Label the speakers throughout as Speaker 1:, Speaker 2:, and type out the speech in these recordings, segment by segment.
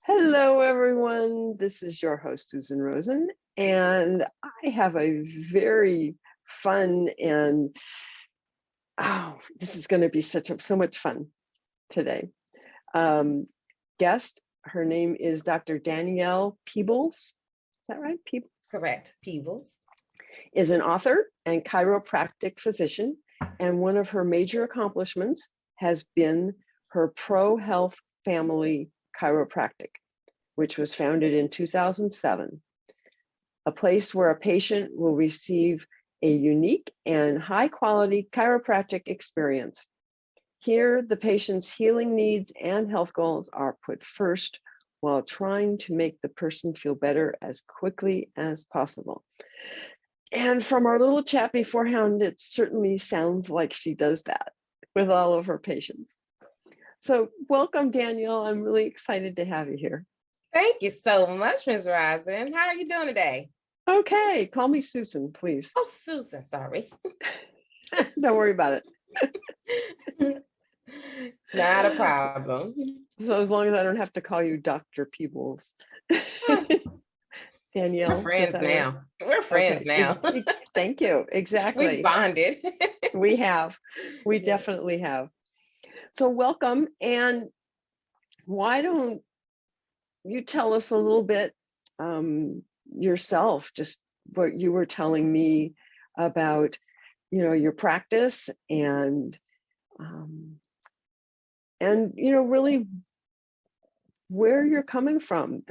Speaker 1: Hello, everyone. This is your host, Susan Rosen, and I have a very fun and this is going to be so much fun today. Guest, her name is Dr. Danielle Peebles. Is that right? Peebles?
Speaker 2: Correct. Peebles
Speaker 1: is an author and chiropractic physician, and one of her major accomplishments has been her ProHealth Family Chiropractic, which was founded in 2007, a place where a patient will receive a unique and high quality chiropractic experience. Here, the patient's healing needs and health goals are put first while trying to make the person feel better as quickly as possible. And from our little chat beforehand, it certainly sounds like she does that with all of her patients. So welcome, Danielle. I'm really excited to have you here.
Speaker 2: Thank you so much, Ms. Rosen. How are you doing today?
Speaker 1: Okay, call me Susan, please.
Speaker 2: Oh, Susan, sorry.
Speaker 1: Don't worry about
Speaker 2: it. Not a problem.
Speaker 1: So as long as I don't have to call you Dr. Peebles. Danielle.
Speaker 2: We're friends now. We're friends now.
Speaker 1: Thank you. Exactly.
Speaker 2: We bonded.
Speaker 1: We have. We definitely have. So welcome. And why don't you tell us a little bit yourself, just what you were telling me about, your practice and really where you're coming from.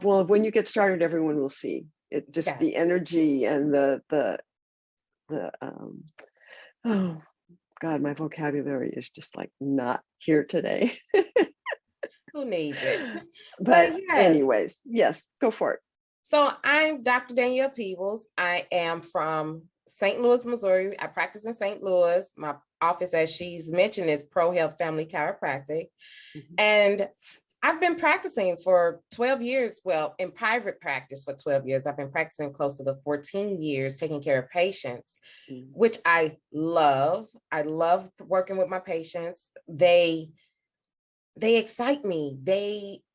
Speaker 1: Well, when you get started, everyone will see it. Just the energy and the oh God, my vocabulary is just like not here today.
Speaker 2: Who needs it?
Speaker 1: But anyways, yes, go for it.
Speaker 2: So I'm Dr. Danielle Peebles. I am from St. Louis, Missouri. I practice in St. Louis. My office, as she's mentioned, is ProHealth Family Chiropractic. Mm-hmm. And I've been practicing for 12 years. Well, in private practice for 12 years. I've been practicing close to the 14 years, taking care of patients, which I love. I love working with my patients. They excite me.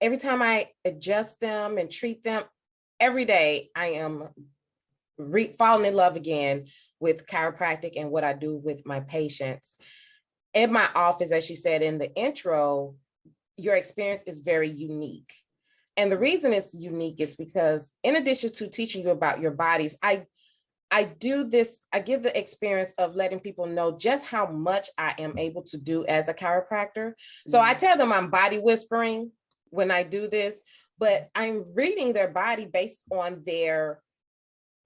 Speaker 2: Every time I adjust them and treat them, every day I am falling in love again with chiropractic and what I do with my patients. In my office, as she said in the intro, your experience is very unique. And the reason it's unique is because in addition to teaching you about your bodies, I do this, I give the experience of letting people know just how much I am able to do as a chiropractor. So I tell them I'm body whispering when I do this, but I'm reading their body based on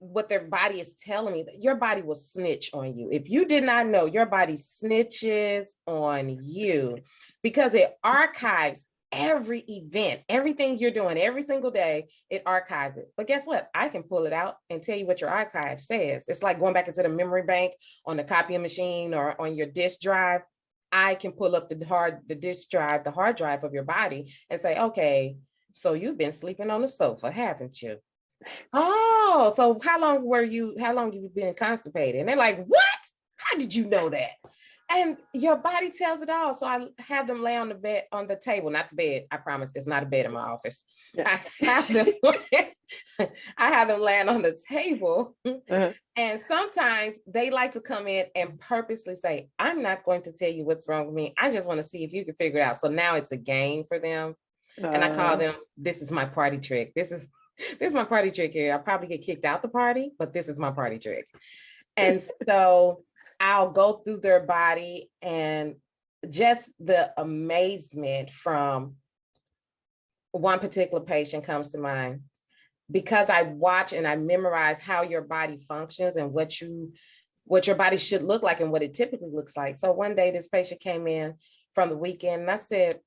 Speaker 2: what their body is telling me. That your body will snitch on you. If you did not know, your body snitches on you because it archives every event, everything you're doing every single day, it archives it. But guess what? I can pull it out and tell you what your archive says. It's like going back into the memory bank on the copying machine or on your disk drive. I can pull up the hard drive of your body and say, okay, so you've been sleeping on the sofa, haven't you? Oh, so how long have you been constipated? And they're like, what? How did you know that? And your body tells it all. So I have them lay on the bed, on the table, not the bed. I promise it's not a bed in my office. Yeah. I have them laying on the table. Uh-huh. And sometimes they like to come in and purposely say, I'm not going to tell you what's wrong with me. I just want to see if you can figure it out. So now it's a game for them. And I call them, this is my party trick. This is my party trick here. I'll probably get kicked out the party, but this is my party trick. And so I'll go through their body and just the amazement from one particular patient comes to mind because I watch and I memorize how your body functions and what your body should look like and what it typically looks like. So one day this patient came in from the weekend and I said,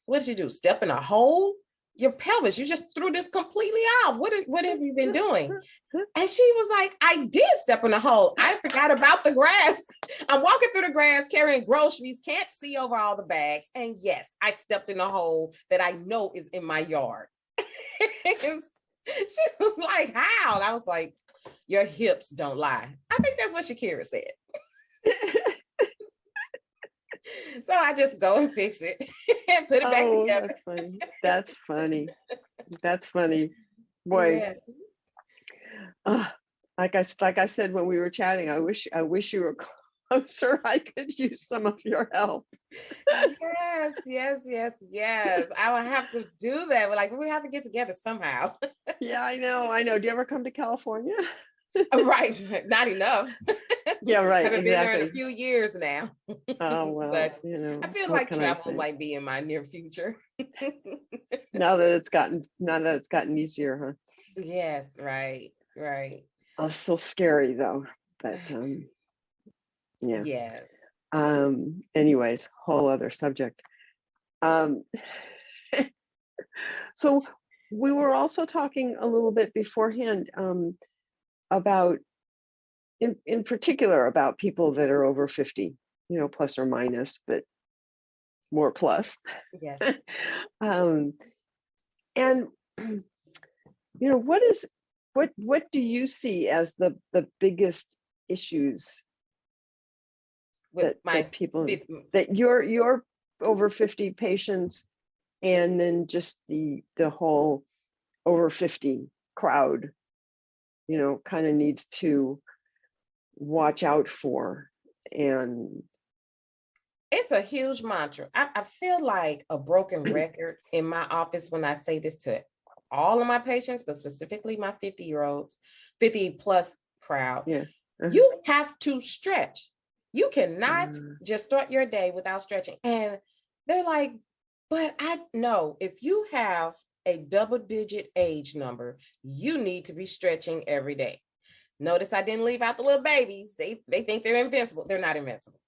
Speaker 2: what did you do? Step in a hole? Your pelvis, you just threw this completely out. What have you been doing? And she was like, I did step in a hole. I forgot about the grass. I'm walking through the grass, carrying groceries, can't see over all the bags. And yes, I stepped in a hole that I know is in my yard. She was like, how? And I was like, your hips don't lie. I think that's what Shakira said. So I just go and fix it and put it back
Speaker 1: Oh,
Speaker 2: together.
Speaker 1: that's funny. That's funny. That's funny. Boy,
Speaker 2: Yeah.
Speaker 1: like I said when we were chatting, I wish you were closer. I could use some of your help.
Speaker 2: Yes, yes, yes, yes. I will have to do that. Like we have to get together somehow.
Speaker 1: Yeah, I know. I know. Do you ever come to California?
Speaker 2: Right. Not enough.
Speaker 1: Yeah, right.
Speaker 2: Haven't been there in a
Speaker 1: Exactly.
Speaker 2: few years now.
Speaker 1: Oh, well,
Speaker 2: But
Speaker 1: you
Speaker 2: I
Speaker 1: know,
Speaker 2: feel
Speaker 1: what
Speaker 2: like
Speaker 1: can I
Speaker 2: travel
Speaker 1: say?
Speaker 2: might be in my near future.
Speaker 1: Now that it's gotten easier, huh?
Speaker 2: Yes, right, right.
Speaker 1: Oh, it's still scary though. But yeah.
Speaker 2: Yes.
Speaker 1: Anyways, whole other subject. Um, so we were also talking a little bit beforehand about in particular about people that are over 50, plus or minus, but more plus.
Speaker 2: Yes.
Speaker 1: um, and what do you see as the biggest issues
Speaker 2: With my
Speaker 1: that people
Speaker 2: fit-
Speaker 1: that your over 50 patients, and then just the whole over 50 crowd, kind of needs to watch out for? And
Speaker 2: it's a huge mantra. I feel like a broken record in my office when I say this to all of my patients, but specifically my 50-year-olds, 50 plus crowd.
Speaker 1: yeah.
Speaker 2: You have to stretch. You cannot
Speaker 1: Uh,
Speaker 2: just start your day without stretching. And they're like, but I know if you have a double-digit age number, you need to be stretching every day. Notice I didn't leave out the little babies. They think they're invincible. They're not invincible.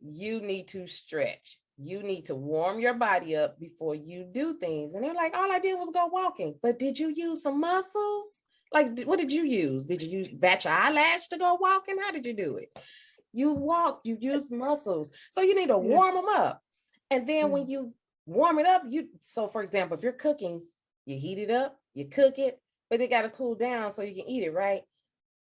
Speaker 2: You need to stretch. You need to warm your body up before you do things. And they're like, all I did was go walking. But did you use some muscles? Like, what did you use? Did you bat your eyelash to go walking? How did you do it? You walked, you used muscles. So you need to
Speaker 1: yeah.
Speaker 2: warm them up. And then when you warm it up, so for example, if you're cooking, you heat it up, you cook it, but they got to cool down so you can eat it, right?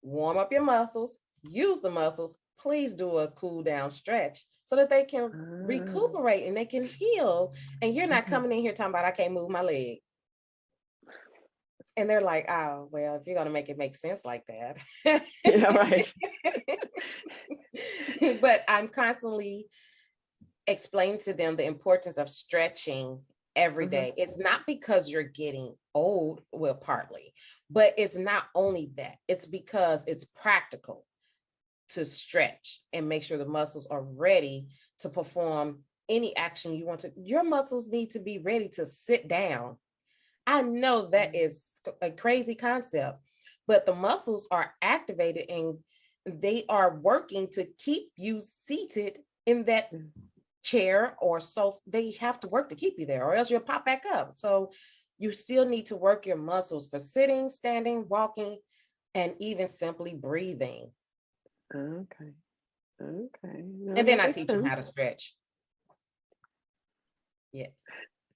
Speaker 2: Warm up your muscles, use the muscles. Please do a cool down stretch so that they can recuperate and they can heal. And you're not coming in here talking about, I can't move my leg. And they're like, oh, well, if you're going to make it make sense like that.
Speaker 1: Yeah, right.
Speaker 2: But I'm constantly explaining to them the importance of stretching every day. It's not because you're getting old, well, partly, but it's not only that. It's because it's practical to stretch and make sure the muscles are ready to perform any action you want to. Your muscles need to be ready to sit down. I know that is a crazy concept, but the muscles are activated and they are working to keep you seated in that chair or sofa. They have to work to keep you there or else you'll pop back up. So you still need to work your muscles for sitting, standing, walking, and even simply breathing.
Speaker 1: Okay. No,
Speaker 2: And then
Speaker 1: that
Speaker 2: I
Speaker 1: makes
Speaker 2: teach them
Speaker 1: sense.
Speaker 2: how to stretch. Yes.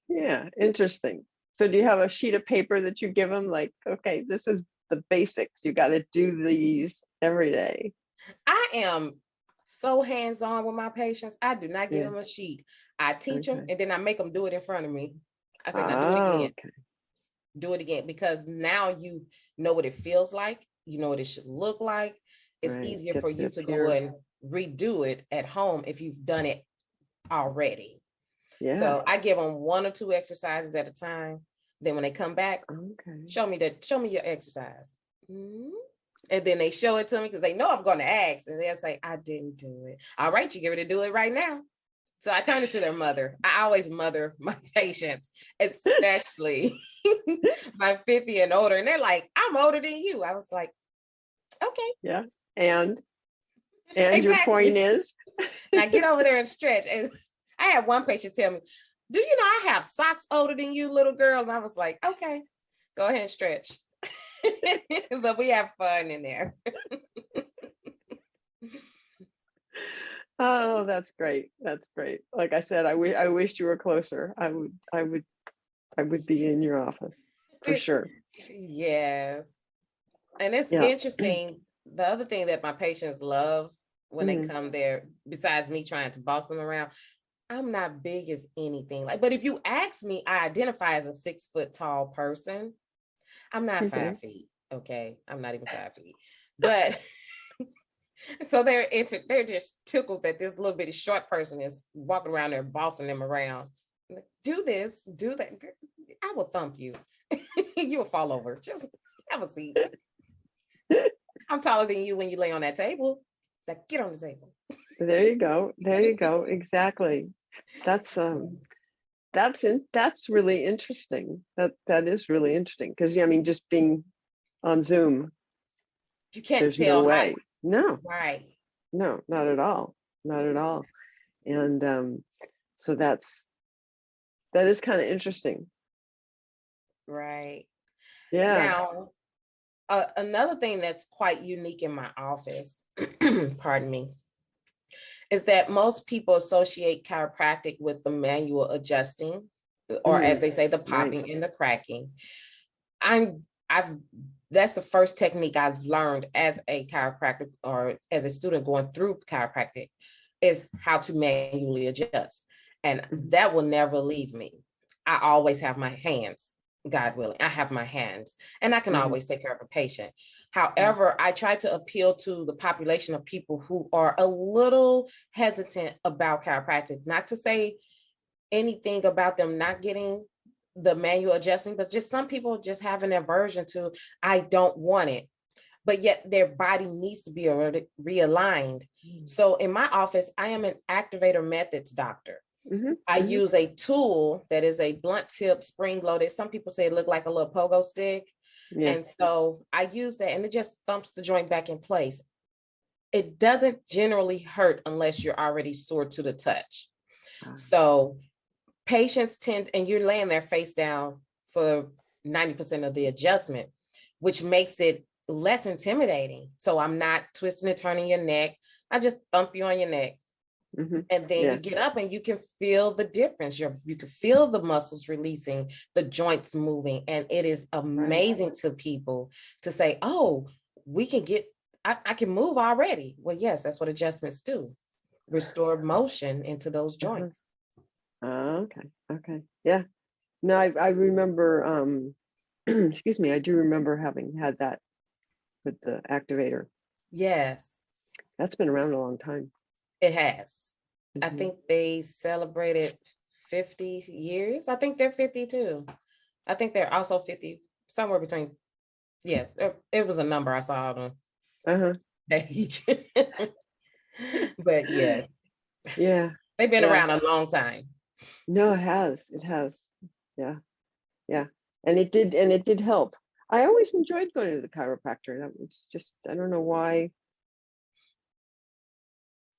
Speaker 1: Yeah, interesting. So do you have a sheet of paper that you give them, like, okay, this is the basics, you got to do these every day?
Speaker 2: I am so hands-on with my patients. I do not give
Speaker 1: Yeah.
Speaker 2: them a sheet. I teach them
Speaker 1: Okay.
Speaker 2: and then I make them do it in front of me. I say, now do it
Speaker 1: Oh,
Speaker 2: again.
Speaker 1: okay.
Speaker 2: Do it again, because now you know what it feels like. You know what it should look like. It's
Speaker 1: Right.
Speaker 2: easier for
Speaker 1: Gets
Speaker 2: you
Speaker 1: up
Speaker 2: to go
Speaker 1: here.
Speaker 2: and redo it at home if you've done it already.
Speaker 1: Yeah.
Speaker 2: So I give them 1 or 2 exercises at a time. Then when they come back,
Speaker 1: Okay.
Speaker 2: show me your exercise. Mm-hmm. And then they show it to me because they know I'm going to ask. And they'll say, I didn't do it. All right, you get ready to do it right now. So I turn it to their mother. I always mother my patients, especially my 50 and older. And they're like, I'm older than you. I was like, okay.
Speaker 1: Yeah. And your point
Speaker 2: Exactly.
Speaker 1: is?
Speaker 2: Now get over there and stretch. And I had one patient tell me, do you know I have socks older than you, little girl? And I was like, okay, go ahead and stretch. But we have fun in there.
Speaker 1: Oh, that's great. That's great. Like I said, I wished you were closer. I would be in your office for sure.
Speaker 2: Yes. And it's
Speaker 1: Yeah.
Speaker 2: interesting. The other thing that my patients love when they
Speaker 1: Mhm.
Speaker 2: come there, besides me trying to boss them around, I'm not big as anything. Like, but if you ask me, I identify as a 6 foot tall person. I'm not
Speaker 1: Okay.
Speaker 2: 5 feet. Okay. I'm not even 5 feet. But so they're just tickled that this little bitty short person is walking around there bossing them around. Like, do this, do that. I will thump you. You will fall over. Just have a seat. I'm taller than you when you lay on that table. Like, get on the table.
Speaker 1: There you go. There you go. Exactly. That's that's really interesting. That is really interesting because yeah, I mean, just being on Zoom,
Speaker 2: You can't
Speaker 1: there's no
Speaker 2: tell height.
Speaker 1: way. No,
Speaker 2: Right.
Speaker 1: no, not at all. Not at all. And so that is kind of interesting.
Speaker 2: Right.
Speaker 1: Yeah.
Speaker 2: Now, another thing that's quite unique in my office, pardon me, is that most people associate chiropractic with the manual adjusting, or as they say, the
Speaker 1: Right.
Speaker 2: popping and the cracking. I've that's the first technique I've learned as a chiropractor or as a student going through chiropractic is how to manually adjust. And that will never leave me. I always have my hands, God willing, I have my hands, and I can always take care of a patient. However, I try to appeal to the population of people who are a little hesitant about chiropractic, not to say anything about them not getting the manual adjusting, but just some people just have an aversion to, I don't want it, but yet their body needs to be realigned. So in my office, I am an activator methods doctor. I use a tool that is a blunt tip spring loaded. Some people say it look like a little pogo stick.
Speaker 1: Yeah.
Speaker 2: And so I use that and it just thumps the joint back in place. It doesn't generally hurt unless you're already sore to the touch. So patients tend, and you're laying there face down for 90% of the adjustment, which makes it less intimidating. So I'm not twisting and turning your neck. I just thump you on your neck. And then you get up and you can feel the difference. You can feel the muscles releasing, the joints moving. And it is amazing to people to say, oh, we can get, I can move already. Well, yes, that's what adjustments do. Restore motion into those joints.
Speaker 1: Okay. Okay. Yeah. No, I remember, excuse me, I do remember having had that with the activator.
Speaker 2: Yes.
Speaker 1: That's been around a long time.
Speaker 2: It has. I think they celebrated 50 years. I think they're 52. I think they're also 50, somewhere between. Yes, it was a number I saw on page. But yes.
Speaker 1: Yeah.
Speaker 2: They've been around a long time.
Speaker 1: No, it has. It has. Yeah. Yeah. And it did help. I always enjoyed going to the chiropractor. That was just, I don't know why.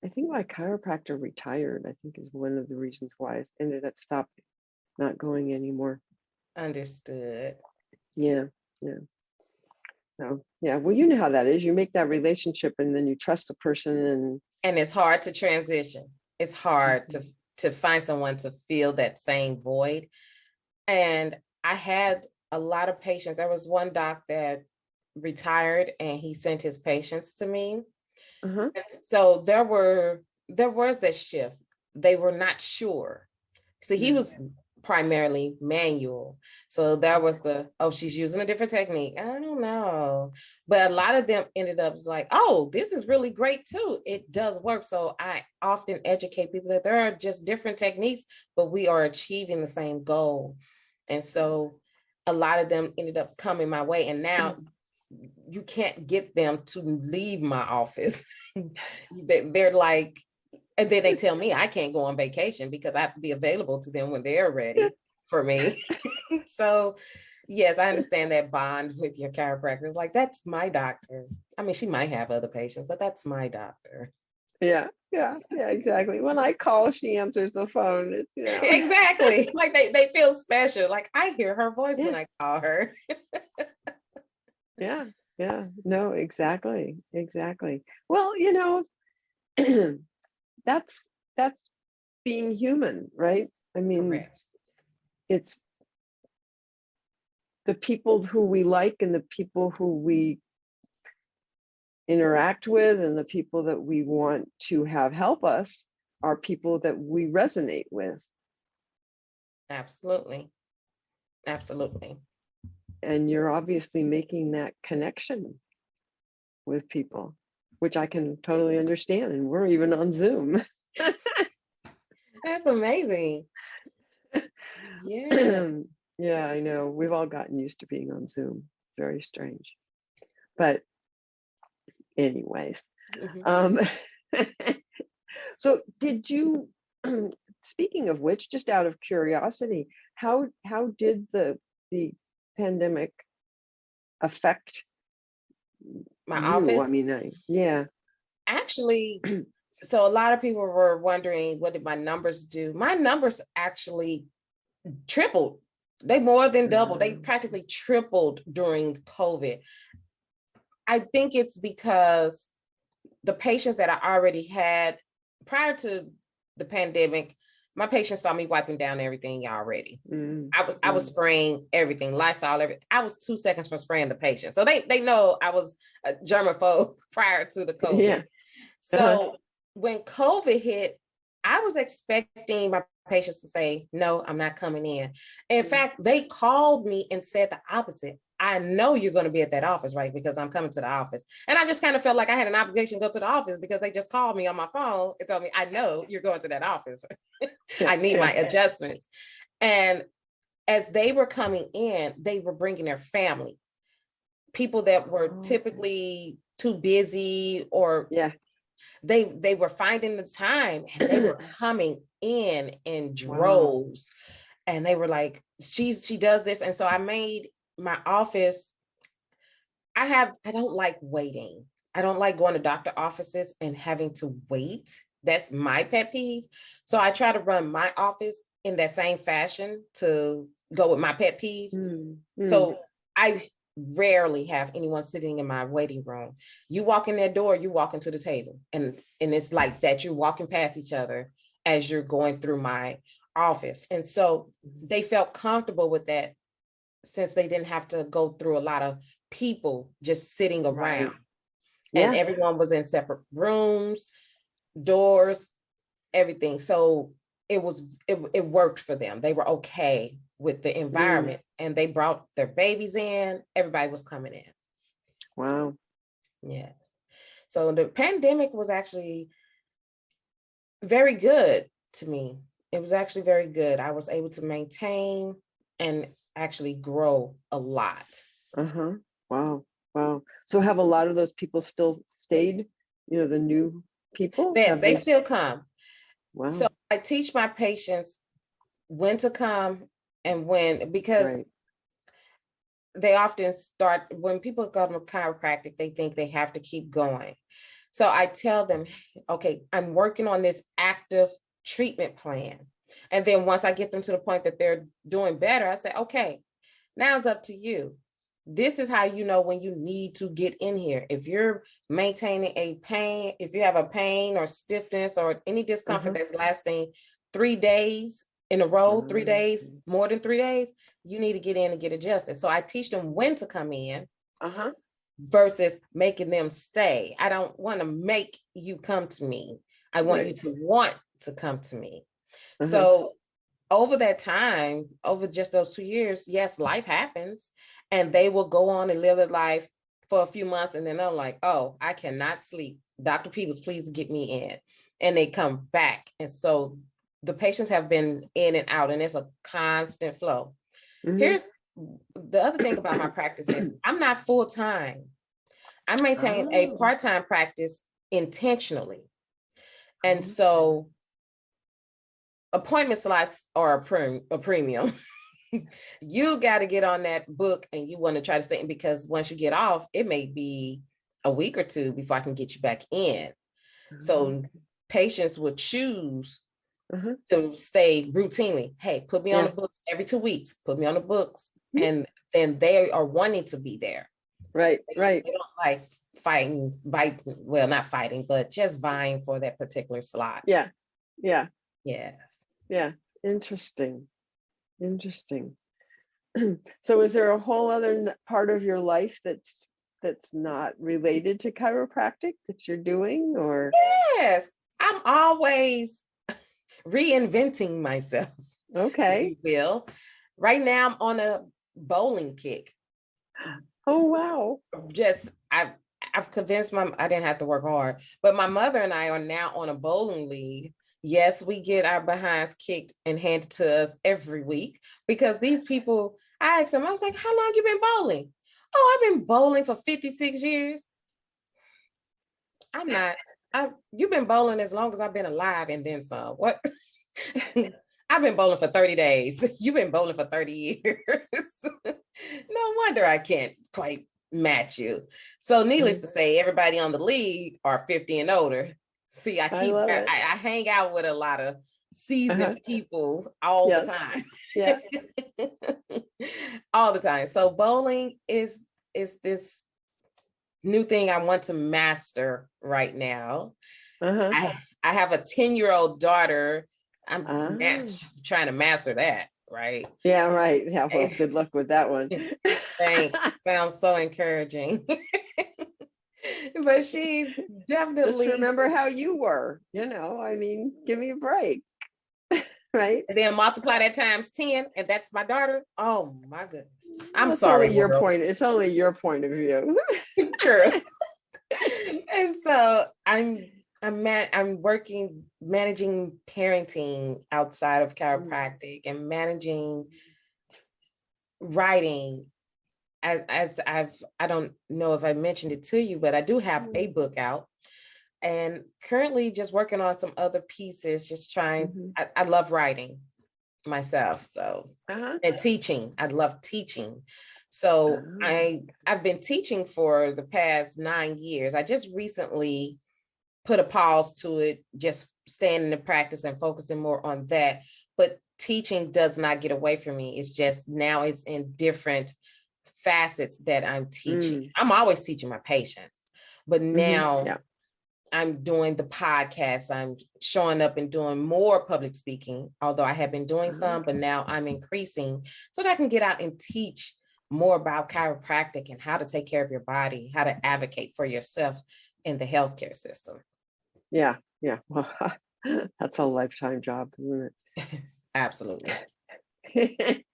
Speaker 1: I think my chiropractor retired, I think is one of the reasons why I ended up stopping, not going anymore.
Speaker 2: Understood.
Speaker 1: Yeah. Yeah. So yeah, well, you know how that is. You make that relationship and then you trust the person
Speaker 2: and it's hard to transition. It's hard to find someone to fill that same void. And I had a lot of patients. There was one doc that retired and he sent his patients to me. And so there was that shift. They were not sure. So he was primarily manual. So there was she's using a different technique. I don't know. But a lot of them ended up like, oh, this is really great too. It does work. So I often educate people that there are just different techniques, but we are achieving the same goal. And so a lot of them ended up coming my way. And now you can't get them to leave my office. They're like, and then they tell me I can't go on vacation because I have to be available to them when they're ready for me. So yes, I understand that bond with your chiropractor. Like, that's my doctor. I mean, she might have other patients, but that's my doctor.
Speaker 1: Yeah, exactly. When I call, she answers the phone. It's,
Speaker 2: Exactly. Like they feel special. Like I hear her voice when I call her.
Speaker 1: Yeah. No, exactly. Well, that's being human, right? I mean,
Speaker 2: Correct.
Speaker 1: it's the people who we like and the people who we interact with and the people that we want to have help us are people that we resonate with.
Speaker 2: Absolutely. Absolutely.
Speaker 1: And you're obviously making that connection with people, which I can totally understand. And we're even on Zoom.
Speaker 2: That's amazing. Yeah.
Speaker 1: Yeah, I know. We've all gotten used to being on Zoom. Very strange. But anyways,
Speaker 2: Mhm.
Speaker 1: so did you, speaking of which, just out of curiosity, how did the pandemic affect
Speaker 2: My
Speaker 1: you? I
Speaker 2: office,
Speaker 1: mean, yeah.
Speaker 2: actually, so a lot of people were wondering, what did my numbers do? My numbers actually tripled. They more than doubled. They practically tripled during COVID. I think it's because the patients that I already had prior to the pandemic, my patients saw me wiping down everything already.
Speaker 1: Mm,
Speaker 2: I was spraying everything, Lysol, everything. I was 2 seconds from spraying the patient. So they know I was a germaphobe prior to the COVID.
Speaker 1: yeah.
Speaker 2: So when COVID hit, I was expecting my patients to say, no, I'm not coming in. In fact, they called me and said the opposite. I know you're going to be at that office, right? Because I'm coming to the office. And I just kind of felt like I had an obligation to go to the office because they just called me on my phone and told me, I know you're going to that office. I need my adjustments. And as they were coming in, they were bringing their family, people that were typically too busy, or
Speaker 1: Yeah.
Speaker 2: they were finding the time and they were coming in
Speaker 1: Wow.
Speaker 2: droves. And they were like, she does this. And so I made my office, I don't like waiting. I don't like going to doctor offices and having to wait. That's my pet peeve. So I try to run my office in that same fashion to go with my pet peeve. So I rarely have anyone sitting in my waiting room. You walk in that door, you walk into the table, and it's like that. You're walking past each other as you're going through my office. And so they felt comfortable with that, since they didn't have to go through a lot of people just sitting around. And
Speaker 1: Yeah.
Speaker 2: everyone was in separate rooms, doors, everything. So it worked for them. They were okay with the environment, and they brought their babies in. Everybody was coming in.
Speaker 1: Wow.
Speaker 2: Yes. So the pandemic was actually very good to me. It was actually very good. I was able to maintain and actually grow a lot.
Speaker 1: Wow. Wow. So have a lot of those people still stayed? You know, the new people?
Speaker 2: Yes,
Speaker 1: Have
Speaker 2: they
Speaker 1: they?
Speaker 2: still come. So
Speaker 1: Wow.
Speaker 2: I teach my patients when to come and when, because
Speaker 1: Right.
Speaker 2: they often start, when people come to chiropractic, they think they have to keep going. So I tell them, okay, I'm working on this active treatment plan. And then once I get them to the point that they're doing better, I say, okay, now it's up to you. This is how you know when you need to get in here. If you're maintaining a pain, if you have a pain or stiffness or any discomfort that's lasting 3 days in a row, 3 days, more than 3 days, you need to get in and get adjusted. So I teach them when to come in versus making them stay. I don't want to make you come to me. I want you to want to come to me. So over that time, over just those 2 years, yes, life happens, and they will go on and live their life for a few months. And then they're like, oh, I cannot sleep. Dr. Peebles, please get me in. And they come back. And so the patients have been in and out, and it's a constant flow. Here's the other thing about my practice is I'm not full-time. I maintain a part-time practice intentionally. And so appointment slots are a premium. You got to get on that book, and you want to try to stay in, because once you get off, it may be a week or two before I can get you back in. So patients would choose to stay routinely. Hey, put me on the books every 2 weeks, put me on the books. And then they are wanting to be there.
Speaker 1: Right.
Speaker 2: They don't like well, not fighting, but just vying for that particular slot.
Speaker 1: Yeah.
Speaker 2: Yes.
Speaker 1: Yeah. Interesting. So is there a whole other part of your life that's not related to chiropractic that you're doing, or?
Speaker 2: Yes. I'm always reinventing myself, if
Speaker 1: Okay.
Speaker 2: you will. Right now, I'm on a bowling kick.
Speaker 1: Oh, wow.
Speaker 2: Just I've convinced I didn't have to work hard, but my mother and I are now on a bowling league. Yes, we get our behinds kicked and handed to us every week because these people, I asked them, I was like, how long you been bowling? Oh, I've been bowling for 56 years. I'm not, you've been bowling as long as I've been alive and then some. What? I've been bowling for 30 days. You've been bowling for 30 years. No wonder I can't quite match you. So needless to say, everybody on the league are 50 and older. See, I
Speaker 1: love it.
Speaker 2: I hang out with a lot of seasoned
Speaker 1: Uh-huh.
Speaker 2: people all the
Speaker 1: Yes.
Speaker 2: time.
Speaker 1: Yeah.
Speaker 2: All the time. So bowling is this new thing I want to master right now.
Speaker 1: Uh-huh.
Speaker 2: I have a 10-year-old daughter. I'm
Speaker 1: Ah.
Speaker 2: trying to master that, right?
Speaker 1: Yeah, right. Yeah, well, good luck with that one.
Speaker 2: Thanks. Sounds so encouraging. But she's
Speaker 1: Just
Speaker 2: definitely,
Speaker 1: remember how you were, I mean, give me a break. Right?
Speaker 2: and then multiply that times 10, and that's my daughter. Oh my goodness. I'm
Speaker 1: Well, it's
Speaker 2: sorry,
Speaker 1: only your
Speaker 2: world.
Speaker 1: point. It's only your point of view.
Speaker 2: True. And so I'm working, managing parenting outside of chiropractic and managing writing. As I don't know if I mentioned it to you, but I do have a book out and currently just working on some other pieces, just trying. I love writing myself. So, and teaching, I love teaching. So I've been teaching for the past 9 years. I just recently put a pause to it, just staying in the practice and focusing more on that. But teaching does not get away from me. It's just now it's in different facets that I'm teaching. I'm always teaching my patients, but now I'm doing the podcast. I'm showing up and doing more public speaking, although I have been doing some, but now I'm increasing so that I can get out and teach more about chiropractic and how to take care of your body, how to advocate for yourself in the healthcare system.
Speaker 1: Yeah. Well, that's a lifetime job, isn't
Speaker 2: Absolutely.
Speaker 1: it?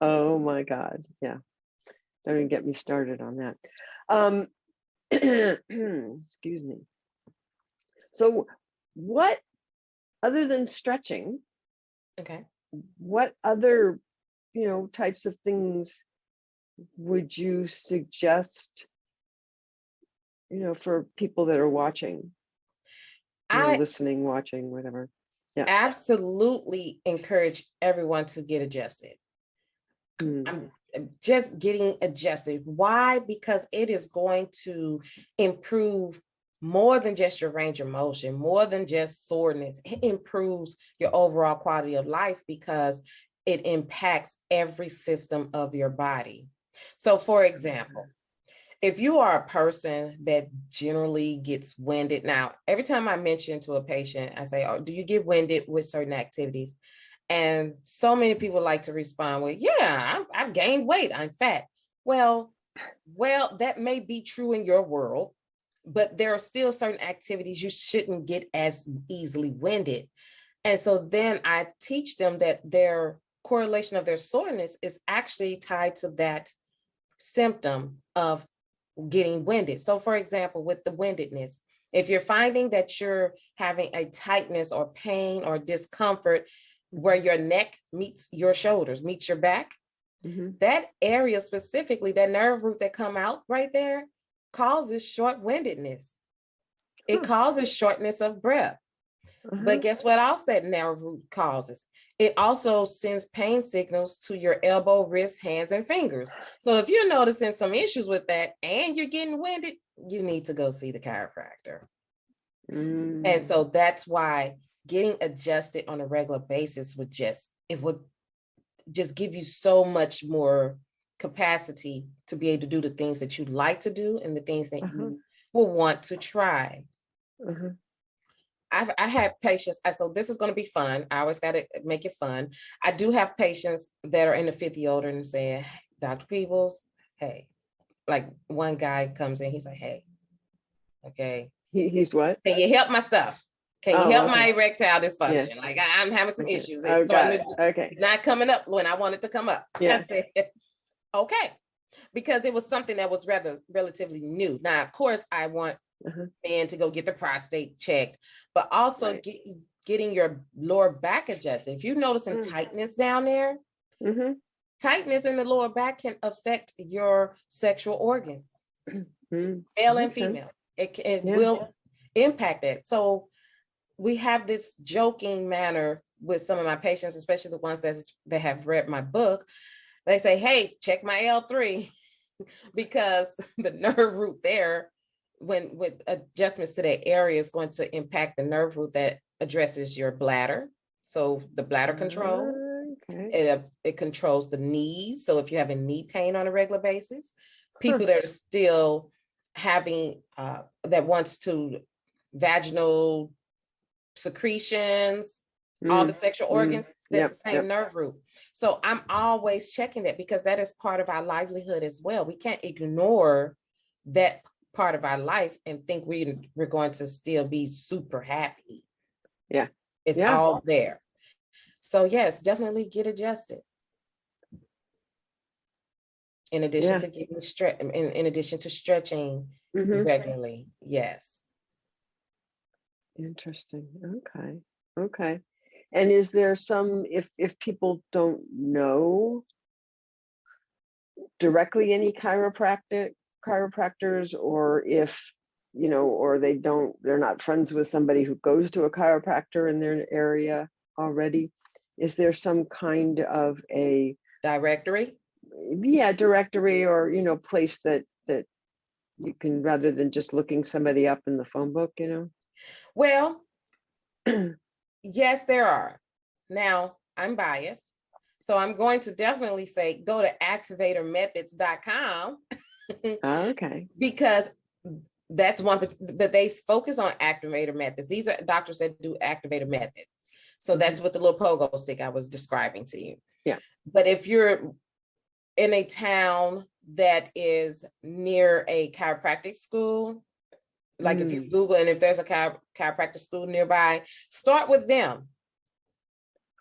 Speaker 1: Oh my God. Yeah. Don't even get me started on that. Excuse me. So what, other than stretching,
Speaker 2: Okay.
Speaker 1: what other, types of things would you suggest, for people that are watching,
Speaker 2: I
Speaker 1: listening, watching, whatever? Yeah.
Speaker 2: absolutely encourage everyone to get adjusted. I'm just getting adjusted. Why? Because it is going to improve more than just your range of motion, more than just soreness. It improves your overall quality of life because it impacts every system of your body. So, for example, if you are a person that generally gets winded, now, every time I mention to a patient, I say, oh, do you get winded with certain activities? And so many people like to respond with, yeah, I've gained weight, I'm fat. Well, that may be true in your world, but there are still certain activities you shouldn't get as easily winded. And so then I teach them that their correlation of their soreness is actually tied to that symptom of getting winded. So for example, with the windedness, if you're finding that you're having a tightness or pain or discomfort where your neck meets your shoulders, meets your back, that area specifically, that nerve root that come out right there causes short-windedness. It causes shortness of breath. But guess what else that nerve root causes? It also sends pain signals to your elbow, wrist, hands, and fingers. So if you're noticing some issues with that and you're getting winded, you need to go see the chiropractor. And so that's why getting adjusted on a regular basis would just give you so much more capacity to be able to do the things that you like to do and the things that you will want to try. I have patients, so this is going to be fun. I always got to make it fun. I do have patients that are in the 50 older and saying, Dr. Peebles, hey, like one guy comes in, he's like, hey, okay.
Speaker 1: He's what?
Speaker 2: Can you help my stuff? Can you
Speaker 1: Oh,
Speaker 2: help
Speaker 1: okay.
Speaker 2: my erectile
Speaker 1: Yeah.
Speaker 2: dysfunction? Like I'm having some
Speaker 1: Okay.
Speaker 2: issues.
Speaker 1: Oh,
Speaker 2: It's
Speaker 1: got
Speaker 2: starting
Speaker 1: it.
Speaker 2: to,
Speaker 1: Okay.
Speaker 2: it's not coming up when I want it to come up.
Speaker 1: Yeah.
Speaker 2: I said, okay, because it was something that was rather relatively new. Now, of course, I want
Speaker 1: Uh-huh.
Speaker 2: men to go get the prostate checked, but also
Speaker 1: Right.
Speaker 2: getting your lower back adjusted. If you're noticing
Speaker 1: Mm.
Speaker 2: tightness down there,
Speaker 1: Mm-hmm.
Speaker 2: tightness in the lower back can affect your sexual organs,
Speaker 1: Mm.
Speaker 2: male and
Speaker 1: Makes sense.
Speaker 2: female. It
Speaker 1: Yeah.
Speaker 2: will impact it. So we have this joking manner with some of my patients, especially the ones that have read my book. They say, hey, check my L3 because the nerve root there, when with adjustments to that area, is going to impact the nerve root that addresses your bladder. So the bladder control,
Speaker 1: Okay.
Speaker 2: it controls the knees. So if you're having knee pain on a regular basis,
Speaker 1: Huh.
Speaker 2: people that are still having that wants to vaginal secretions, all the
Speaker 1: Mm.
Speaker 2: sexual
Speaker 1: Mm.
Speaker 2: organs, that's
Speaker 1: Yep.
Speaker 2: the same
Speaker 1: Yep.
Speaker 2: nerve root. So I'm always checking that because that is part of our livelihood as well. We can't ignore that part of our life and think we're going to still be super happy.
Speaker 1: Yeah.
Speaker 2: It's
Speaker 1: Yeah.
Speaker 2: all there. So yes, definitely get adjusted. In addition
Speaker 1: Yeah.
Speaker 2: to getting in addition to stretching
Speaker 1: Mm-hmm.
Speaker 2: regularly. Yes.
Speaker 1: Interesting. Okay. Okay. And is there some, if people don't know directly any chiropractors, or if, or they're not friends with somebody who goes to a chiropractor in their area already, is there some kind of a
Speaker 2: Directory?
Speaker 1: directory, or place that you can, rather than just looking somebody up in the phone book?
Speaker 2: Well, yes, there are. Now, I'm biased, so I'm going to definitely say go to activatormethods.com
Speaker 1: Okay.
Speaker 2: because that's one, but they focus on activator methods. These are doctors that do activator methods. So that's what the little pogo stick I was describing to you.
Speaker 1: Yeah.
Speaker 2: But if you're in a town that is near a chiropractic school, like if you Google and if there's a chiropractic school nearby, start with them.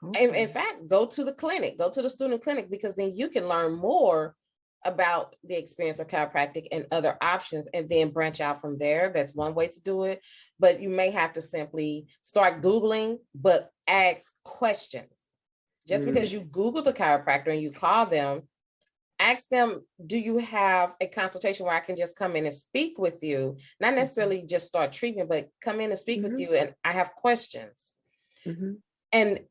Speaker 1: Okay.
Speaker 2: In fact, go to the clinic, go to the student clinic, because then you can learn more about the experience of chiropractic and other options, and then branch out from there. That's one way to do it. But you may have to simply start Googling, but ask questions. Just because you Google the chiropractor and you call them, ask them, do you have a consultation where I can just come in and speak with you? Not necessarily just start treatment, but come in and speak with you, and I have questions. And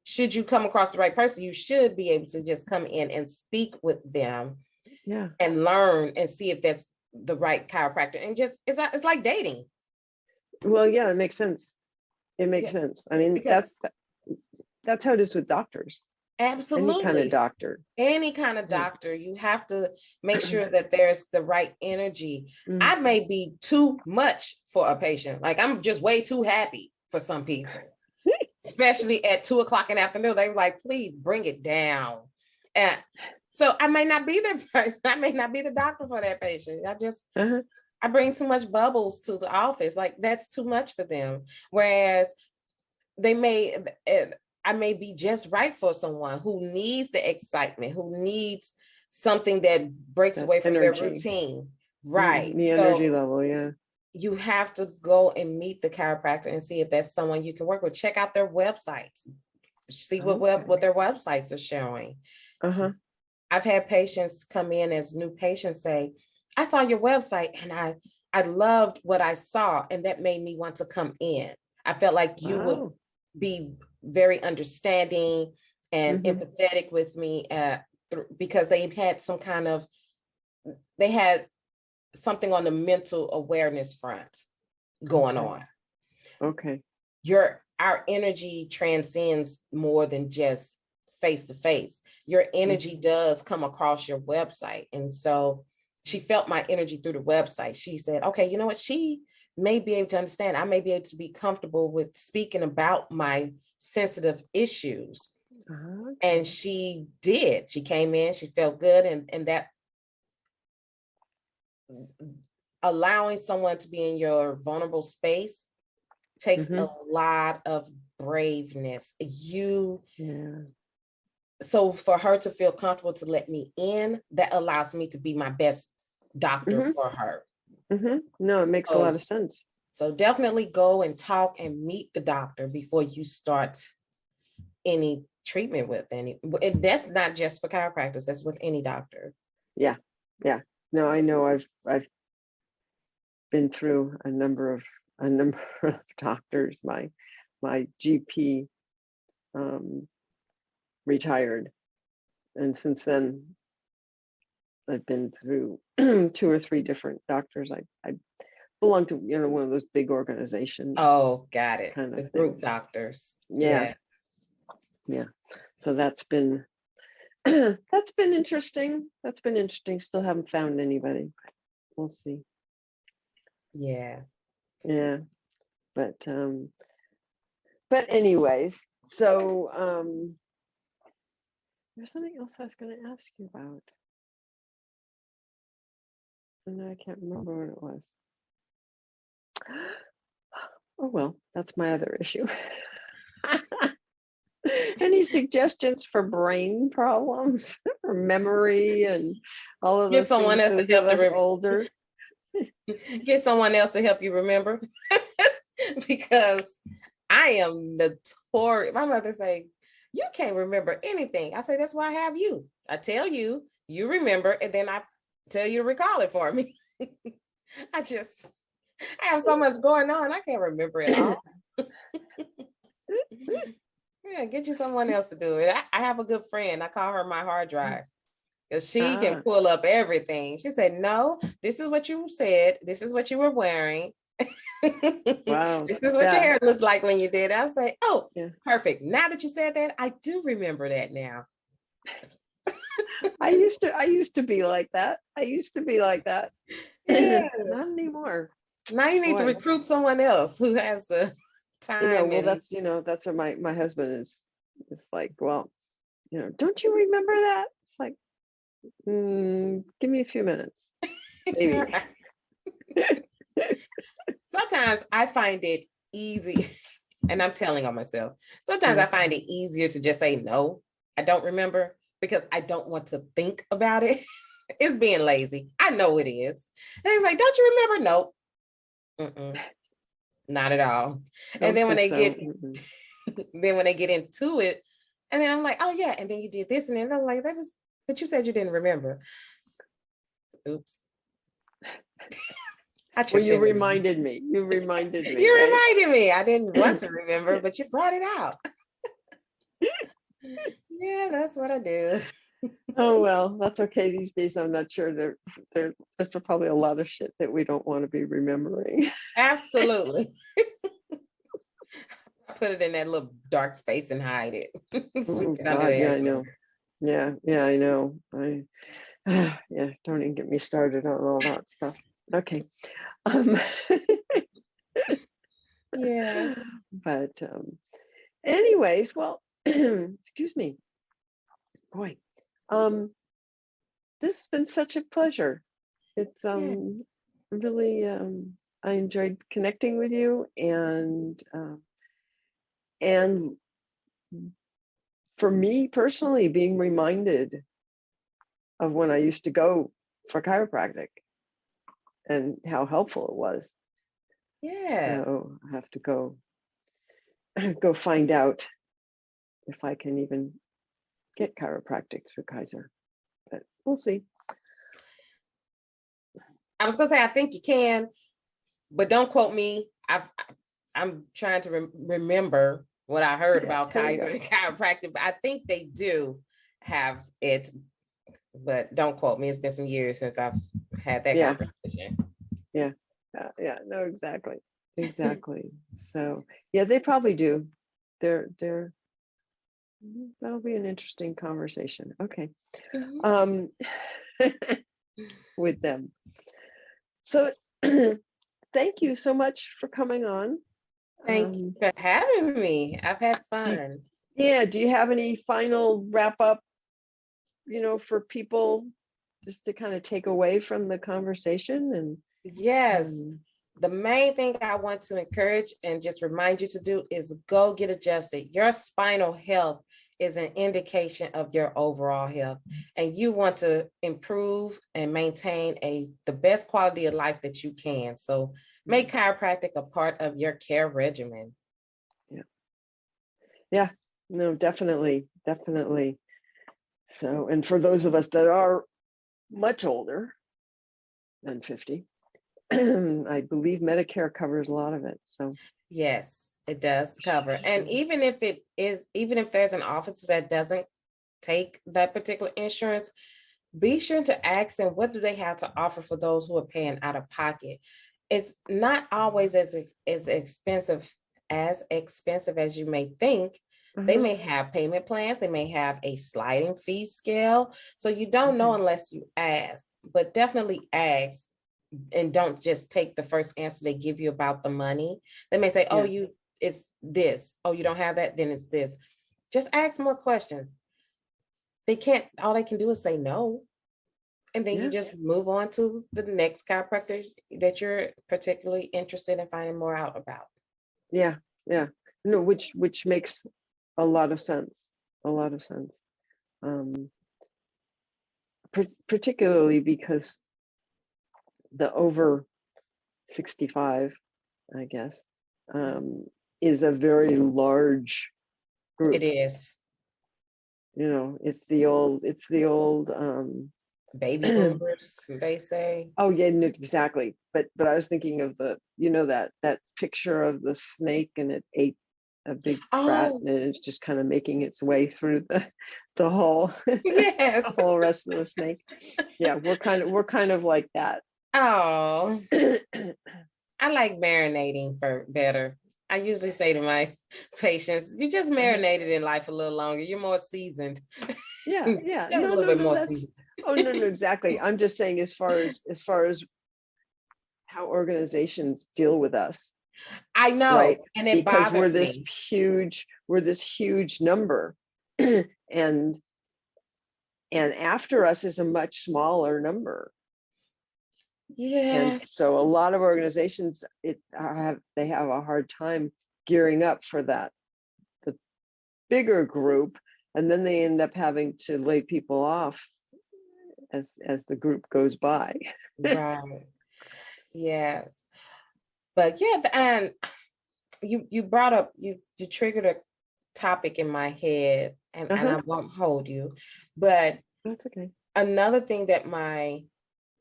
Speaker 2: should you come across the right person, you should be able to just come in and speak with them, and learn and see if that's the right chiropractor. And just, it's like dating.
Speaker 1: Well, yeah, it makes sense. It makes sense. I mean,
Speaker 2: Because
Speaker 1: that's how it is with doctors.
Speaker 2: absolutely.
Speaker 1: Any kind of doctor.
Speaker 2: Any kind of doctor, you have to make sure that there's the right energy. I may be too much for a patient. Like I'm just way too happy for some people, especially at 2 o'clock in the afternoon. They were like, please bring it down. And so I may not be the person. I may not be the doctor for that patient. I bring too much bubbles to the office. Like that's too much for them. Whereas I may be just right for someone who needs the excitement, who needs something that breaks
Speaker 1: That
Speaker 2: away from
Speaker 1: energy.
Speaker 2: their routine. Right.
Speaker 1: The energy level, yeah.
Speaker 2: You have to go and meet the chiropractor and see if that's someone you can work with. Check out their websites. See what their websites are showing. I've had patients come in as new patients say, I saw your website and I loved what I saw, and that made me want to come in. I felt like you would be very understanding and empathetic with me because they had something on the mental awareness front going on.
Speaker 1: Okay.
Speaker 2: Our energy transcends more than just face to face. Your energy does come across your website. And so she felt my energy through the website. She said, okay, you know what? She may be able to understand. I may be able to be comfortable with speaking about my sensitive issues. And she did. She came in, she felt good. And that allowing someone to be in your vulnerable space takes
Speaker 1: Mhm.
Speaker 2: a lot of braveness.
Speaker 1: Yeah.
Speaker 2: So for her to feel comfortable to let me in, that allows me to be my best doctor
Speaker 1: Mhm.
Speaker 2: for her.
Speaker 1: Mhm. No, it makes a lot
Speaker 2: So,
Speaker 1: of sense.
Speaker 2: so definitely go and talk and meet the doctor before you start any treatment with any. And that's not just for chiropractors, that's with any doctor.
Speaker 1: Yeah. Yeah. No, I know I've been through a number of doctors. My GP retired, and since then I've been through two or three different doctors. I belong to, one of those big organizations
Speaker 2: Oh, got it.
Speaker 1: kind
Speaker 2: The
Speaker 1: of things.
Speaker 2: group doctors.
Speaker 1: Yeah.
Speaker 2: Yeah.
Speaker 1: Yeah. So that's been that's been interesting. That's been interesting. Still haven't found anybody. We'll see.
Speaker 2: Yeah.
Speaker 1: Yeah. But anyways, so there's something else I was going to ask you about, and I can't remember what it was. Oh well, that's my other issue. Any suggestions for brain problems, for memory, and all of
Speaker 2: Get
Speaker 1: those
Speaker 2: someone
Speaker 1: things?
Speaker 2: else to
Speaker 1: Those of
Speaker 2: help
Speaker 1: us older.
Speaker 2: get someone else to help you remember. Because I am notorious. My mother say, you can't remember anything. I say, that's why I have you. I tell you, you remember, and then I tell you to recall it for me. I have so much going on. I can't remember it all. Yeah, get you someone else to do it. I have a good friend. I call her my hard drive because she can
Speaker 1: Ah,
Speaker 2: pull up everything. She said, no, this is what you said. This is what you were wearing.
Speaker 1: wow.
Speaker 2: This is what your
Speaker 1: Yeah,
Speaker 2: hair looked like when you did it. I say, oh,
Speaker 1: yeah.
Speaker 2: perfect. Now that you said that, I do remember that now.
Speaker 1: I used to be like that. I used to be like that.
Speaker 2: Yeah.
Speaker 1: Not anymore.
Speaker 2: Now you need to
Speaker 1: Boy,
Speaker 2: recruit someone else who has the time
Speaker 1: well,
Speaker 2: and
Speaker 1: that's what my husband is. It's like, well, don't you remember that? It's like, give me a few minutes, maybe.
Speaker 2: sometimes I find it easy, and I'm telling on myself. Sometimes
Speaker 1: Yeah.
Speaker 2: I find it easier to just say no, I don't remember because I don't want to think about it. It's being lazy. I know it is. And he's like, don't you remember? Nope. Mm-mm, not at all. And
Speaker 1: Don't
Speaker 2: then when
Speaker 1: think
Speaker 2: they
Speaker 1: so.
Speaker 2: get then when they get into it, and then I'm like, oh yeah, and then you did this, and then I'm like, that was, but you said you didn't remember. Oops. I
Speaker 1: Well,
Speaker 2: just
Speaker 1: you
Speaker 2: didn't remember.
Speaker 1: reminded me. You reminded me,
Speaker 2: You
Speaker 1: right?
Speaker 2: reminded me. I didn't want to remember, but you brought it out. Yeah, that's what I do.
Speaker 1: Oh well, that's okay. These days, I'm not sure there's probably a lot of shit that we don't want to be remembering.
Speaker 2: Absolutely. I put it in that little dark space and hide it. Sweep
Speaker 1: Oh
Speaker 2: it under
Speaker 1: God, yeah,
Speaker 2: there.
Speaker 1: I know. Yeah, I know. Yeah, don't even get me started on all that stuff. Okay. Um,
Speaker 2: Yes.
Speaker 1: but anyways, well, excuse me. Boy, um, this has been such a pleasure. It's
Speaker 2: Yes.
Speaker 1: really I enjoyed connecting with you, and for me personally, being reminded of when I used to go for chiropractic and how helpful it was.
Speaker 2: Yes.
Speaker 1: So I have to go find out if I can even get chiropractic through Kaiser, but we'll see.
Speaker 2: I was gonna say I think you can, but don't quote me. I'm trying to remember what I heard
Speaker 1: Yeah,
Speaker 2: about
Speaker 1: there you
Speaker 2: Kaiser
Speaker 1: go.
Speaker 2: and chiropractic, but I think they do have it, but don't quote me. It's been some years since I've had that
Speaker 1: Yeah,
Speaker 2: conversation.
Speaker 1: yeah, no, exactly. So yeah, they probably do. They're that'll be an interesting conversation. Okay,
Speaker 2: Mhm.
Speaker 1: um, with them. So thank you so much for coming on.
Speaker 2: Thank you for having me. I've had
Speaker 1: Do,
Speaker 2: fun.
Speaker 1: yeah, do you have any final wrap up, for people just to kind of take away from the conversation
Speaker 2: Yes.
Speaker 1: and
Speaker 2: The main thing I want to encourage and just remind you to do is go get adjusted. Your spinal health is an indication of your overall health, and you want to improve and maintain the best quality of life that you can. So make chiropractic a part of your care regimen.
Speaker 1: Yeah. Yeah. No, definitely. Definitely. So, and for those of us that are much older than 50, I believe Medicare covers a lot of it. So
Speaker 2: Yes, it does cover. And even if there's an office that doesn't take that particular insurance, be sure to ask them, what do they have to offer for those who are paying out of pocket? It's not always as expensive as you may think. They may have payment plans, they may have a sliding fee scale. So you don't know unless you ask, but definitely ask, and don't just take the first answer they give you about the money. They may say, oh, it's this. Oh, you don't have that, then it's this. Just ask more questions. All they can do is say no. And then you just move on to the next chiropractor that you're particularly interested in finding more out about.
Speaker 1: Yeah. Yeah. No, which makes a lot of sense. A lot of sense. Particularly because the over 65, I guess, is a very large group.
Speaker 2: It is.
Speaker 1: You know, it's the old
Speaker 2: Baby boomers, they say.
Speaker 1: Oh yeah, no, exactly. But I was thinking of the, that picture of the snake, and it ate a big rat, and it's just kind of making its way through the whole
Speaker 2: Yes.
Speaker 1: the whole rest of the snake. Yeah, we're kind of like that.
Speaker 2: Oh, I like marinating for better. I usually say to my patients, you just marinated in life a little longer. You're more seasoned.
Speaker 1: Yeah.
Speaker 2: Just a little bit more seasoned.
Speaker 1: Oh, no, exactly. I'm just saying, as far as how organizations deal with us.
Speaker 2: I know,
Speaker 1: right?
Speaker 2: and it
Speaker 1: Because
Speaker 2: bothers
Speaker 1: we're this huge number, and after us is a much smaller number.
Speaker 2: Yeah.
Speaker 1: And so a lot of organizations they have a hard time gearing up for the bigger group, and then they end up having to lay people off as the group goes by.
Speaker 2: Right. Yes. But yeah, and you brought up, you triggered a topic in my head, and I won't hold you, but
Speaker 1: that's okay.
Speaker 2: Another thing that my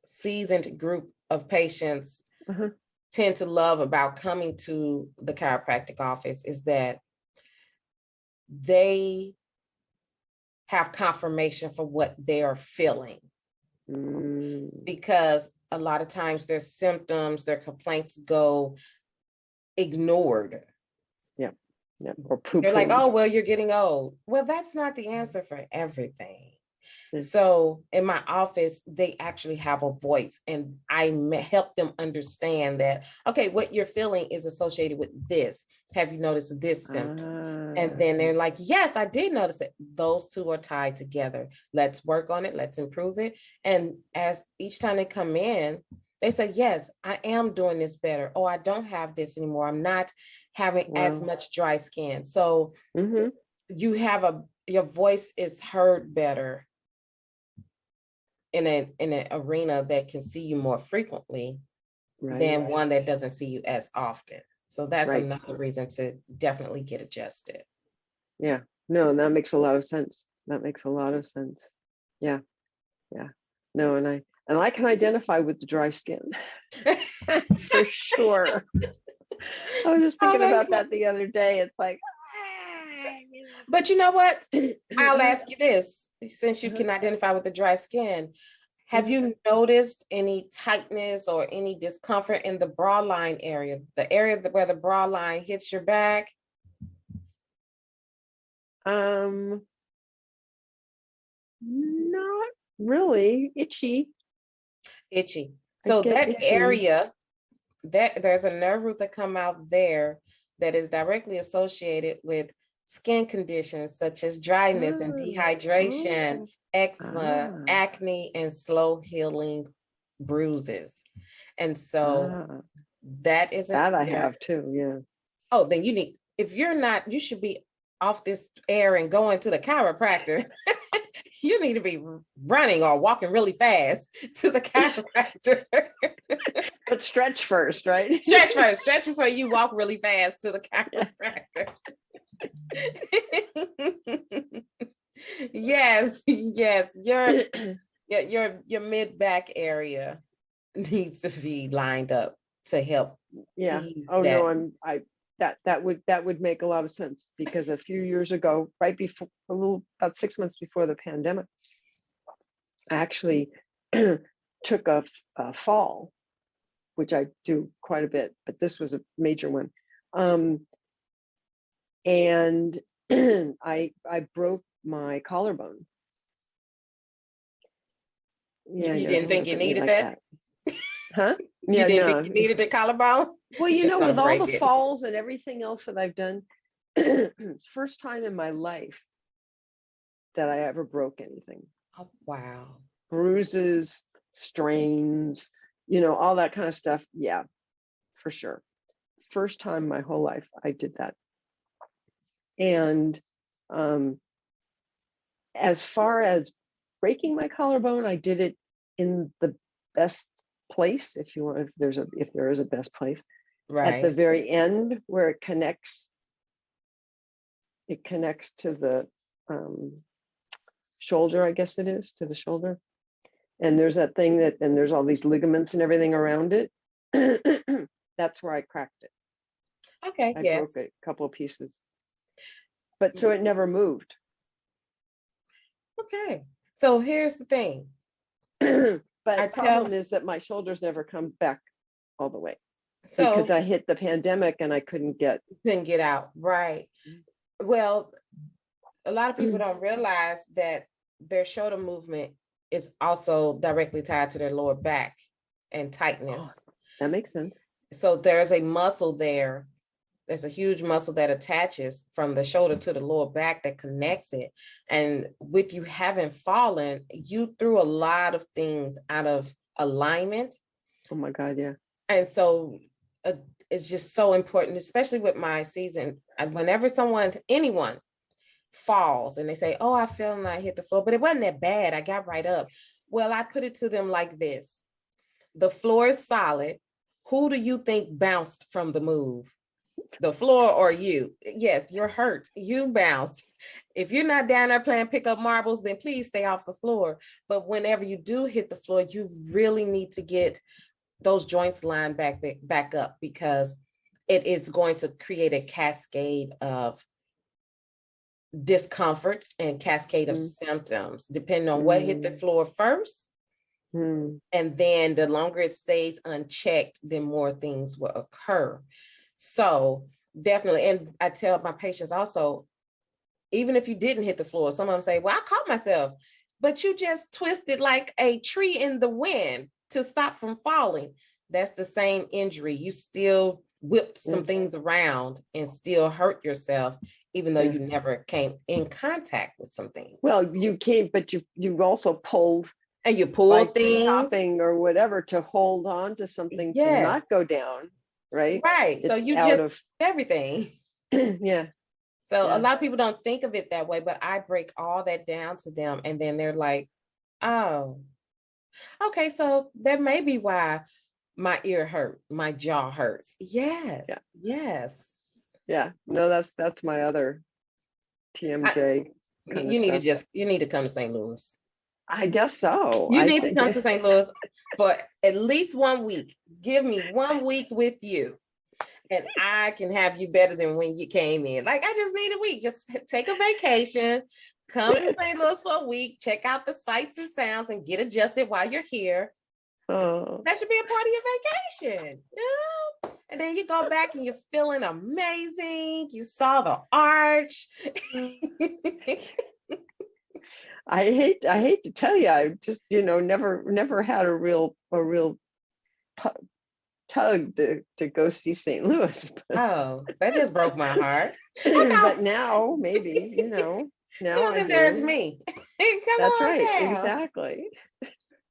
Speaker 2: seasoned group of patients tend to love about coming to the chiropractic office is that they have confirmation for what they are feeling. Because a lot of times their symptoms, their complaints go ignored.
Speaker 1: Yeah. Or poo-pooed.
Speaker 2: They're like, oh, well, you're getting old. Well, that's not the answer for everything. So in my office, they actually have a voice, and I help them understand that, okay, what you're feeling is associated with this. Have you noticed this symptom? And then they're like, yes, I did notice it. Those two are tied together. Let's work on it. Let's improve it. And as each time they come in, they say, yes, I am doing this better. Oh, I don't have this anymore. I'm not having as much dry skin. So you have your voice is heard better in an arena that can see you more frequently than one that doesn't see you as often. So that's another reason to definitely get adjusted.
Speaker 1: Yeah, no, that makes a lot of sense. Yeah. No, and I can identify with the dry skin for sure. I was just thinking about that the other day. It's like,
Speaker 2: but you know what? I'll ask you this, since you can identify with the dry skin. Have you noticed any tightness or any discomfort in the bra line area, the area where the bra line hits your back?
Speaker 1: Not really. Itchy.
Speaker 2: So that area, there's a nerve root that come out there that is directly associated with skin conditions such as dryness and dehydration, eczema, acne, and slow healing bruises. And so That is
Speaker 1: That I
Speaker 2: yeah.
Speaker 1: have too. Yeah.
Speaker 2: Oh, then you need, if you're not, you should be off this air and going to the chiropractor. You need to be running or walking really fast to the chiropractor.
Speaker 1: But stretch first, right?
Speaker 2: Stretch first, stretch before you walk really fast to the chiropractor. Yes, yes, your mid back area needs to be lined up to help
Speaker 1: Yeah.
Speaker 2: ease
Speaker 1: Oh
Speaker 2: that.
Speaker 1: no, that would make a lot of sense, because a few years ago, right before, about 6 months before the pandemic, I actually took a fall, which I do quite a bit, but this was a major one. And I broke my collarbone. Yeah,
Speaker 2: You
Speaker 1: no,
Speaker 2: didn't
Speaker 1: don't
Speaker 2: think
Speaker 1: look
Speaker 2: you
Speaker 1: at me
Speaker 2: needed
Speaker 1: like
Speaker 2: that?
Speaker 1: that. Huh?
Speaker 2: You
Speaker 1: Yeah,
Speaker 2: didn't think
Speaker 1: no.
Speaker 2: you needed the collarbone?
Speaker 1: Well, you
Speaker 2: Just
Speaker 1: know,
Speaker 2: gonna
Speaker 1: with all the
Speaker 2: break it.
Speaker 1: falls and everything else that I've done, it's first time in my life that I ever broke anything.
Speaker 2: Oh, wow.
Speaker 1: Bruises, strains, all that kind of stuff. Yeah, for sure. First time my whole life I did that. And as far as breaking my collarbone, I did it in the best place, if you want, if there is a best place, at the
Speaker 2: Right.
Speaker 1: very end where it connects to the shoulder, I guess it is, to the shoulder. And there's that thing and there's all these ligaments and everything around it. That's where I cracked it.
Speaker 2: Okay.
Speaker 1: I
Speaker 2: Yes.
Speaker 1: broke a couple of pieces. But so it never moved.
Speaker 2: Okay. So here's the thing.
Speaker 1: But problem is that my shoulders never come back all the way, because I hit the pandemic and I couldn't get
Speaker 2: out. Right. Well, a lot of people don't realize that their shoulder movement is also directly tied to their lower back and tightness.
Speaker 1: Oh, that makes sense.
Speaker 2: So there's a muscle there. There's a huge muscle that attaches from the shoulder to the lower back that connects it. And with you having fallen, you threw a lot of things out of alignment.
Speaker 1: Oh my God, yeah.
Speaker 2: And so it's just so important, especially with my season. Whenever anyone falls and they say, oh, I fell and I hit the floor, but it wasn't that bad. I got right up. Well, I put it to them like this. The floor is solid. Who do you think bounced from the move? The floor or you? Yes, you're hurt. You bounced. If you're not down there playing pick up marbles, then please stay off the floor. But whenever you do hit the floor, you really need to get those joints lined back up, because it is going to create a cascade of discomfort and cascade of symptoms, depending on what hit the floor first. And then the longer it stays unchecked, then more things will occur. So definitely, and I tell my patients also, even if you didn't hit the floor, some of them say, well, I caught myself, but you just twisted like a tree in the wind to stop from falling. That's the same injury. You still whipped some things around and still hurt yourself, even though you never came in contact with something.
Speaker 1: Well, you came, but you also pulled.
Speaker 2: And you pulled things.
Speaker 1: Stopping or whatever to hold on to something to not go down. Right.
Speaker 2: Right. So you just everything.
Speaker 1: Yeah.
Speaker 2: So a lot of people don't think of it that way, but I break all that down to them. And then they're like, oh, okay. So that may be why my ear hurt, my jaw hurts. Yes. Yeah. Yes.
Speaker 1: Yeah. No, that's my other TMJ.
Speaker 2: You need to come to St. Louis.
Speaker 1: I guess so.
Speaker 2: You need to come to St. Louis for at least 1 week. Give me 1 week with you, and I can have you better than when you came in. Like, I just need a week. Just take a vacation, come to St. Louis for a week, check out the sights and sounds, and get adjusted while you're here.
Speaker 1: Oh.
Speaker 2: That should be a part of your vacation. And then you go back and you're feeling amazing. You saw the arch.
Speaker 1: I hate to tell you, I just, never had a real tug to go see St. Louis.
Speaker 2: Oh, that just broke my heart.
Speaker 1: But now maybe, now
Speaker 2: don't embarrass me.
Speaker 1: That's right. Now. Exactly.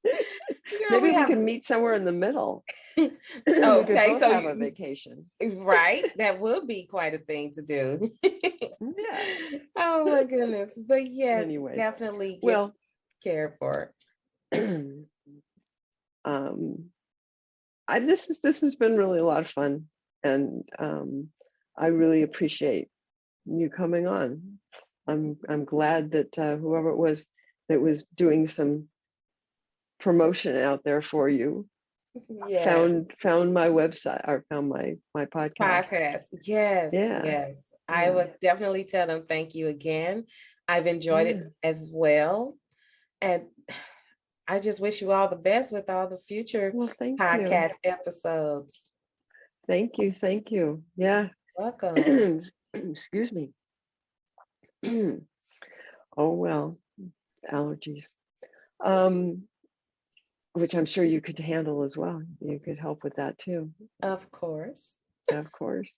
Speaker 2: Yeah,
Speaker 1: Maybe
Speaker 2: we
Speaker 1: we
Speaker 2: have.
Speaker 1: can meet somewhere in the middle. We could
Speaker 2: Okay,
Speaker 1: both
Speaker 2: so
Speaker 1: have a vacation.
Speaker 2: right, that would be quite a thing to do.
Speaker 1: Yeah.
Speaker 2: Oh my goodness. But yes,
Speaker 1: Anyway,
Speaker 2: definitely get
Speaker 1: well,
Speaker 2: cared for.
Speaker 1: um, this has been really a lot of fun, and I really appreciate you coming on. I'm glad that whoever it was that was doing some promotion out there for you
Speaker 2: Yes.
Speaker 1: found my website or found my podcast.
Speaker 2: Podcast. Yes,
Speaker 1: Yeah,
Speaker 2: yes. I
Speaker 1: yeah,
Speaker 2: would definitely tell them thank you again. I've enjoyed
Speaker 1: yeah.
Speaker 2: it as well. And I just wish you all the best with all the future
Speaker 1: Well, thank you,
Speaker 2: podcast episodes.
Speaker 1: thank you, thank you. Yeah.
Speaker 2: Welcome.
Speaker 1: Excuse me. Oh well, allergies. Um, which I'm sure you could handle as well. You could help with that too,
Speaker 2: Of course.
Speaker 1: of course.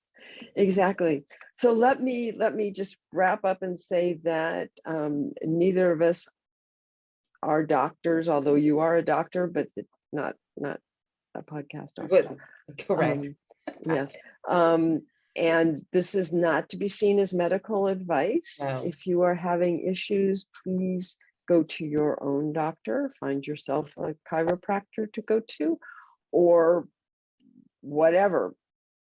Speaker 1: Exactly. So let me just wrap up and say that neither of us are doctors, although you are a doctor, but it's not a podcast doctor.
Speaker 2: Good. Correct.
Speaker 1: Yeah. Um, and this is not to be seen as medical advice.
Speaker 2: No.
Speaker 1: If you are having issues, please go to your own doctor, find yourself a chiropractor to go to, or whatever.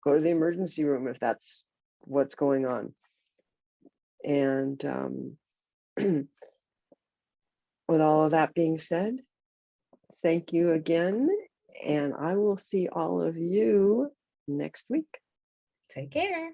Speaker 1: Go to the emergency room if that's what's going on. And with all of that being said, thank you again. And I will see all of you next week.
Speaker 2: Take care.